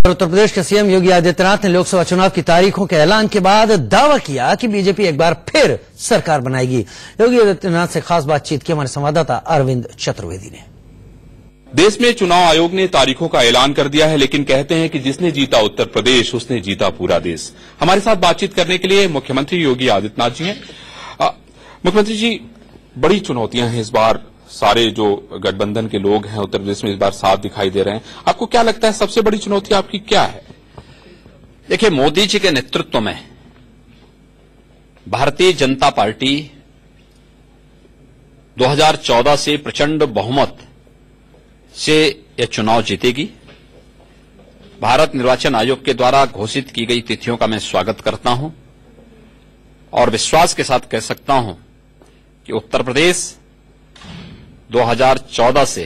उत्तर प्रदेश के सीएम योगी आदित्यनाथ ने लोकसभा चुनाव की तारीखों के ऐलान के बाद दावा किया कि बीजेपी एक बार फिर सरकार बनाएगी। योगी आदित्यनाथ से खास बातचीत की हमारे संवाददाता अरविंद चतुर्वेदी ने। देश में चुनाव आयोग ने तारीखों का ऐलान कर दिया है, लेकिन कहते हैं कि जिसने जीता उत्तर प्रदेश उसने जीता पूरा देश। हमारे साथ बातचीत करने के लिए मुख्यमंत्री योगी आदित्यनाथ जी हैं। मुख्यमंत्री जी, बड़ी चुनौतियां हैं इस बार। सारे जो गठबंधन के लोग हैं उत्तर प्रदेश में इस बार साथ दिखाई दे रहे हैं। आपको क्या लगता है सबसे बड़ी चुनौती आपकी क्या है? देखिए, मोदी जी के नेतृत्व में भारतीय जनता पार्टी 2014 से प्रचंड बहुमत से यह चुनाव जीतेगी। भारत निर्वाचन आयोग के द्वारा घोषित की गई तिथियों का मैं स्वागत करता हूं और विश्वास के साथ कह सकता हूं कि उत्तर प्रदेश 2014 से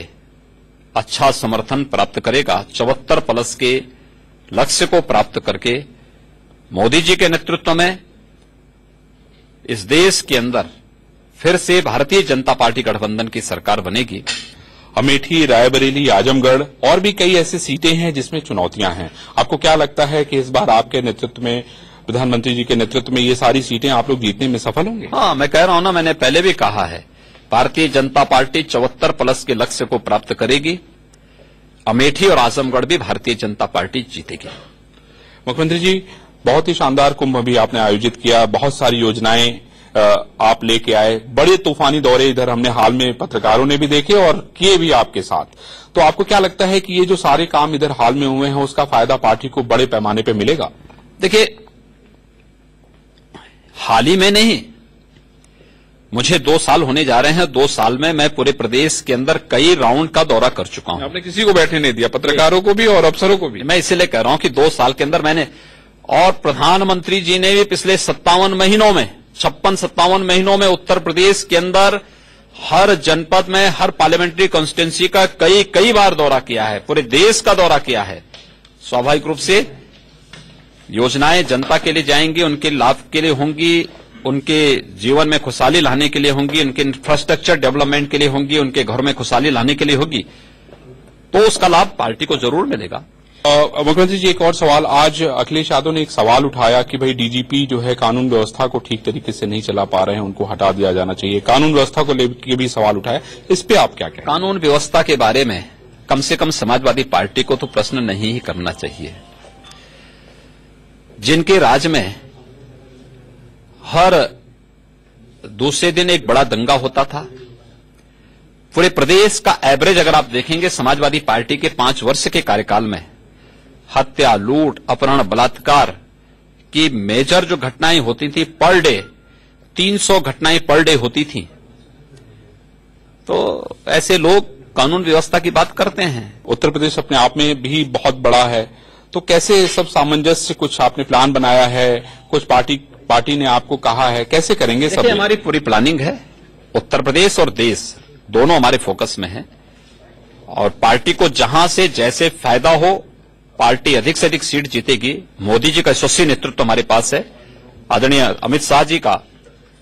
अच्छा समर्थन प्राप्त करेगा। 74+ के लक्ष्य को प्राप्त करके मोदी जी के नेतृत्व में इस देश के अंदर फिर से भारतीय जनता पार्टी गठबंधन की सरकार बनेगी। अमेठी, रायबरेली, आजमगढ़ और भी कई ऐसी सीटें हैं जिसमें चुनौतियां हैं। आपको क्या लगता है कि इस बार आपके नेतृत्व में, प्रधानमंत्री जी के नेतृत्व में ये सारी सीटें आप लोग जीतने में सफल होंगे? हाँ, मैं कह रहा हूं ना, मैंने पहले भी कहा है, भारतीय जनता पार्टी 74+ के लक्ष्य को प्राप्त करेगी। अमेठी और आजमगढ़ भी भारतीय जनता पार्टी जीतेगी। मुख्यमंत्री जी, बहुत ही शानदार कुंभ भी आपने आयोजित किया, बहुत सारी योजनाएं आप लेके आए, बड़े तूफानी दौरे इधर हमने हाल में पत्रकारों ने भी देखे और किए भी आपके साथ। तो आपको क्या लगता है कि ये जो सारे काम इधर हाल में हुए हैं उसका फायदा पार्टी को बड़े पैमाने पर मिलेगा? देखिए, हाल ही में नहीं, मुझे 2 साल होने जा रहे हैं। 2 साल में मैं पूरे प्रदेश के अंदर कई राउंड का दौरा कर चुका हूं। आपने किसी को बैठने नहीं दिया, पत्रकारों को भी और अफसरों को भी। मैं इसलिए कह रहा हूं कि 2 साल के अंदर मैंने, और प्रधानमंत्री जी ने भी पिछले 57 महीनों में, 56-57 महीनों में उत्तर प्रदेश के अंदर हर जनपद में, हर पार्लियामेंट्री कॉन्स्टिट्यूंसी का कई बार दौरा किया है, पूरे देश का दौरा किया है। स्वाभाविक रूप से योजनाएं जनता के लिए जाएंगी, उनके लाभ के लिए होंगी, उनके जीवन में खुशहाली लाने के लिए होंगी, उनके इंफ्रास्ट्रक्चर डेवलपमेंट के लिए होंगी, उनके घर में खुशहाली लाने के लिए होगी, तो उसका लाभ पार्टी को जरूर मिलेगा। मुख्यमंत्री जी, एक और सवाल। आज अखिलेश यादव ने एक सवाल उठाया कि भाई डीजीपी जो है कानून व्यवस्था को ठीक तरीके से नहीं चला पा रहे हैं, उनको हटा दिया जाना चाहिए। कानून व्यवस्था को लेकर भी सवाल उठाया, इस पे आप क्या कहें? कानून व्यवस्था के बारे में कम से कम समाजवादी पार्टी को तो प्रश्न नहीं ही करना चाहिए। जिनके राज में हर दूसरे दिन एक बड़ा दंगा होता था, पूरे प्रदेश का एवरेज अगर आप देखेंगे समाजवादी पार्टी के 5 वर्ष के कार्यकाल में हत्या, लूट, अपहरण, बलात्कार की मेजर जो घटनाएं होती थी, पर डे 300 घटनाएं पर डे होती थी। तो ऐसे लोग कानून व्यवस्था की बात करते हैं। उत्तर प्रदेश अपने आप में भी बहुत बड़ा है, तो कैसे सब सामंजस्य, कुछ आपने प्लान बनाया है, कुछ पार्टी ने आपको कहा है, कैसे करेंगे सब? हमारी पूरी प्लानिंग है। उत्तर प्रदेश और देश दोनों हमारे फोकस में है और पार्टी को जहां से जैसे फायदा हो, पार्टी अधिक से अधिक सीट जीतेगी। मोदी जी का यशस्वी नेतृत्व हमारे पास है, आदरणीय अमित शाह जी का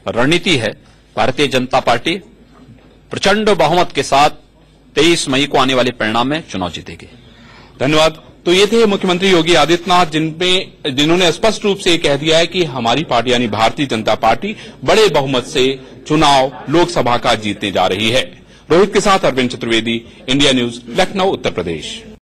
रणनीति है। भारतीय जनता पार्टी प्रचंड बहुमत के साथ 23 मई को आने वाले परिणाम में चुनाव जीतेगी। धन्यवाद। तो ये थे मुख्यमंत्री योगी आदित्यनाथ, जिन्होंने स्पष्ट रूप से कह दिया है कि हमारी पार्टी यानी भारतीय जनता पार्टी बड़े बहुमत से चुनाव लोकसभा का जीतने जा रही है। रोहित के साथ अरविंद चतुर्वेदी, इंडिया न्यूज, लखनऊ, उत्तर प्रदेश।